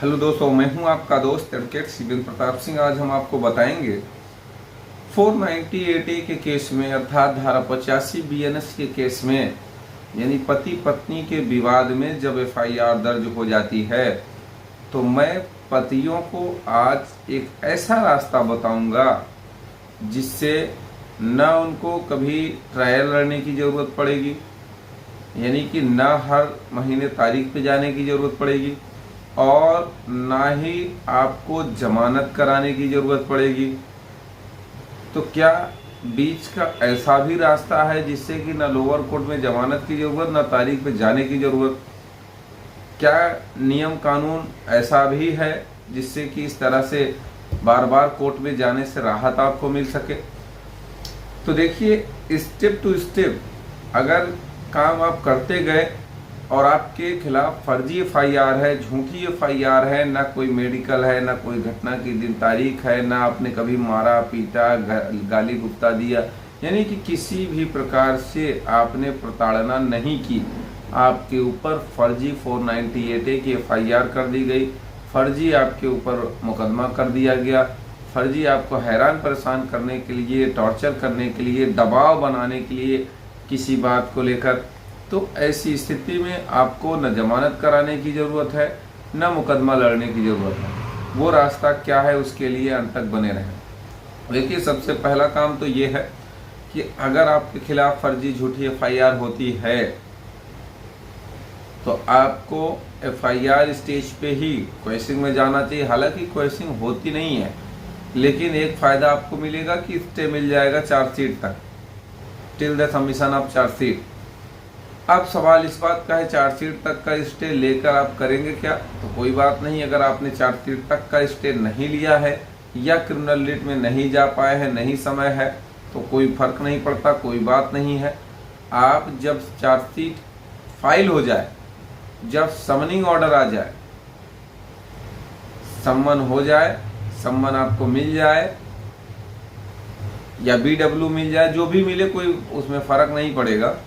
Hello दोस्तों, मैं हूं आपका दोस्त एडवोकेट शिवेंद्र प्रताप सिंह। आज हम आपको बताएंगे 498A के केस में अर्थात धारा 85 BNS के केस में, यानी पति पत्नी के विवाद में जब FIR दर्ज हो जाती है तो मैं पतियों को आज एक ऐसा रास्ता बताऊंगा जिससे न उनको कभी ट्रायल लड़ने की ज़रूरत पड़ेगी, यानी कि न हर महीने तारीख पे जाने की ज़रूरत पड़ेगी, और ना ही आपको जमानत कराने की ज़रूरत पड़ेगी। तो क्या बीच का ऐसा भी रास्ता है जिससे कि ना लोअर कोर्ट में जमानत की ज़रूरत, ना तारीख पे जाने की ज़रूरत? क्या नियम कानून ऐसा भी है जिससे कि इस तरह से बार बार कोर्ट में जाने से राहत आपको मिल सके? तो देखिए, स्टेप टू स्टेप अगर काम आप करते गए और आपके खिलाफ फर्जी FIR है, झूठी FIR है, ना कोई मेडिकल है, ना कोई घटना की दिन तारीख है, ना आपने कभी मारा पीटा गाली गुप्ता दिया, यानी कि किसी भी प्रकार से आपने प्रताड़ना नहीं की, आपके ऊपर फर्जी 498A की FIR कर दी गई, फर्जी आपके ऊपर मुकदमा कर दिया गया, फर्जी आपको हैरान परेशान करने के लिए, टॉर्चर करने के लिए, दबाव बनाने के लिए किसी बात को लेकर, तो ऐसी स्थिति में आपको न जमानत कराने की ज़रूरत है, न मुकदमा लड़ने की ज़रूरत है। वो रास्ता क्या है, उसके लिए अंत तक बने रहें। देखिए, सबसे पहला काम तो ये है कि अगर आपके खिलाफ फर्जी झूठी FIR होती है तो आपको FIR स्टेज पे ही क्वेश्चनिंग में जाना चाहिए। हालांकि क्वेश्चनिंग होती नहीं है, लेकिन एक फ़ायदा आपको मिलेगा कि स्टे मिल जाएगा चार्जशीट तक, till the submission of chargesheet. अब सवाल इस बात का है, चार्जशीट तक का स्टे लेकर आप करेंगे क्या? तो कोई बात नहीं, अगर आपने चार्जशीट तक का स्टे नहीं लिया है या क्रिमिनल लिट में नहीं जा पाए हैं, नहीं समय है, तो कोई फर्क नहीं पड़ता, कोई बात नहीं है। आप जब चार्जशीट फाइल हो जाए, जब समनिंग ऑर्डर आ जाए, सम्मन हो जाए, सम्मन आपको मिल जाए या BW मिल जाए, जो भी मिले कोई उसमें फ़र्क नहीं पड़ेगा,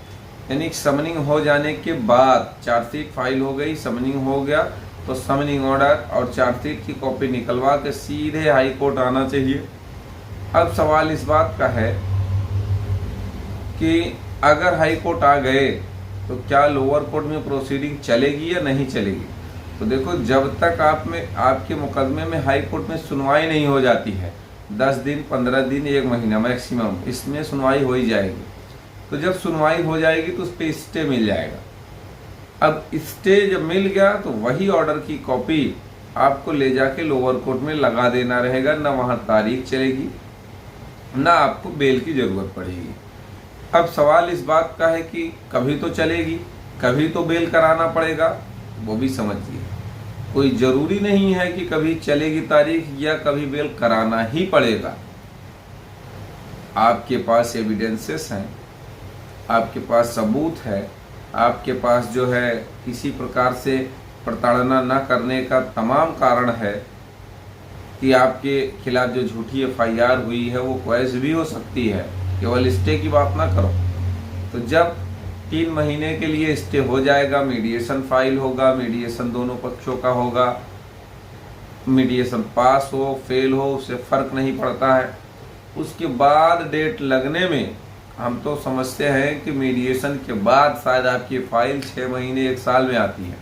यानी समनिंग हो जाने के बाद चार्जशीट फाइल हो गई, समनिंग हो गया, तो समनिंग ऑर्डर और चार्जशीट की कॉपी निकलवा के सीधे हाई कोर्ट आना चाहिए। अब सवाल इस बात का है कि अगर हाई कोर्ट आ गए तो क्या लोअर कोर्ट में प्रोसीडिंग चलेगी या नहीं चलेगी? तो देखो, जब तक आपके मुकदमे में हाई कोर्ट में सुनवाई नहीं हो जाती है, 10 दिन, 15 दिन, 1 महीना मैक्सिमम, इसमें सुनवाई हो ही जाएगी। तो जब सुनवाई हो जाएगी तो उस पर स्टे मिल जाएगा। अब स्टे जब मिल गया तो वही ऑर्डर की कॉपी आपको ले जाके लोअर कोर्ट में लगा देना रहेगा, ना वहाँ तारीख चलेगी, ना आपको बेल की ज़रूरत पड़ेगी। अब सवाल इस बात का है कि कभी तो चलेगी, कभी तो बेल कराना पड़ेगा, वो भी समझिए। कोई ज़रूरी नहीं है कि कभी चलेगी तारीख या कभी बेल कराना ही पड़ेगा। आपके पास एविडेंसेस हैं, आपके पास सबूत है, आपके पास जो है किसी प्रकार से प्रताड़ना न करने का तमाम कारण है कि आपके खिलाफ जो झूठी FIR हुई है वो क्वैश भी हो सकती है, केवल स्टे की बात ना करो। तो जब 3 महीने के लिए स्टे हो जाएगा, मीडिएशन फाइल होगा, मीडिएशन दोनों पक्षों का होगा, मीडिएशन पास हो फेल हो उससे फ़र्क नहीं पड़ता है। उसके बाद डेट लगने में हम तो समझते हैं कि मीडिएशन के बाद शायद आपकी फाइल 6 महीने 1 साल में आती है।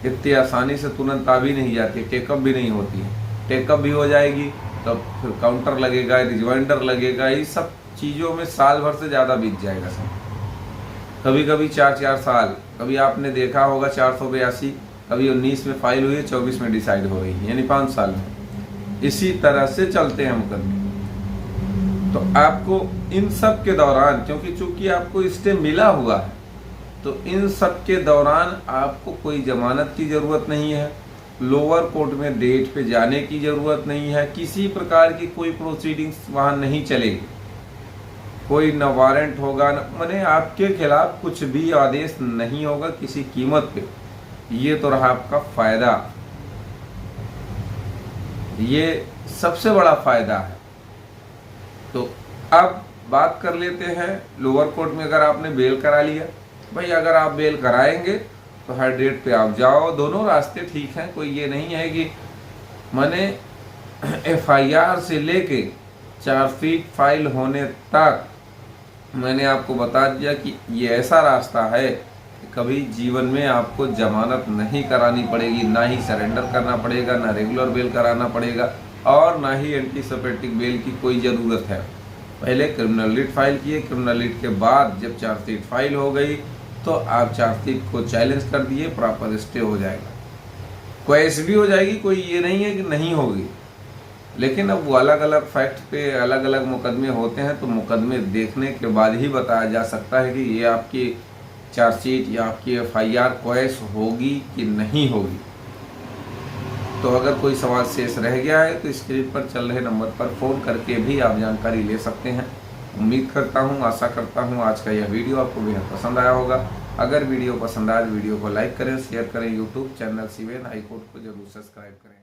इतनी आसानी से तुरंत आ भी नहीं जाती, टेकअप भी नहीं होती है। टेकअप भी हो जाएगी तो फिर काउंटर लगेगा, रिजवाइंडर लगेगा, ये सब चीज़ों में साल भर से ज़्यादा बीत जाएगा समय। कभी कभी 4-4 साल, कभी आपने देखा होगा 482, कभी 19 में फाइल हुई है, 24 में डिसाइड हो गई, यानी 5 साल में। इसी तरह से चलते हैं मुकदमे। तो आपको इन सब के दौरान, क्योंकि चूंकि आपको स्टे मिला हुआ है, तो इन सब के दौरान आपको कोई जमानत की ज़रूरत नहीं है, लोअर कोर्ट में डेट पे जाने की ज़रूरत नहीं है, किसी प्रकार की कोई प्रोसीडिंग्स वहाँ नहीं चलेगी, कोई न वारंट होगा, माने आपके खिलाफ कुछ भी आदेश नहीं होगा किसी कीमत पे। ये तो रहा आपका फ़ायदा, ये सबसे बड़ा फ़ायदा है। तो अब बात कर लेते हैं लोअर कोर्ट में अगर आपने बेल करा लिया। भाई, अगर आप बेल कराएंगे तो हाई डेट पे आप जाओ। दोनों रास्ते ठीक हैं, कोई ये नहीं है कि मैंने FIR से लेके चार्जशीट फाइल होने तक मैंने आपको बता दिया कि ये ऐसा रास्ता है कि कभी जीवन में आपको जमानत नहीं करानी पड़ेगी, ना ही सरेंडर करना पड़ेगा, ना रेगुलर बेल कराना पड़ेगा और ना ही एंटीसिपेटिक बेल की कोई ज़रूरत है। पहले क्रिमिनल लिट फाइल किए, क्रिमिनल लिट के बाद जब चार्जशीट फाइल हो गई तो आप चार्जशीट को चैलेंज कर दिए, प्रॉपर स्टे हो जाएगा, क्वेश भी हो जाएगी, कोई ये नहीं है कि नहीं होगी। लेकिन अब वो अलग अलग फैक्ट पे अलग अलग मुकदमे होते हैं, तो मुकदमे देखने के बाद ही बताया जा सकता है कि ये आपकी चार्जशीट या आपकी FIR क्वेश होगी कि नहीं होगी। तो अगर कोई सवाल शेष रह गया है तो स्क्रीन पर चल रहे नंबर पर फ़ोन करके भी आप जानकारी ले सकते हैं। उम्मीद करता हूँ, आशा करता हूँ आज का यह वीडियो आपको बेहद पसंद आया होगा। अगर वीडियो पसंद आए तो वीडियो को लाइक करें, शेयर करें। YouTube channel CVN high court को जरूर सब्सक्राइब करें।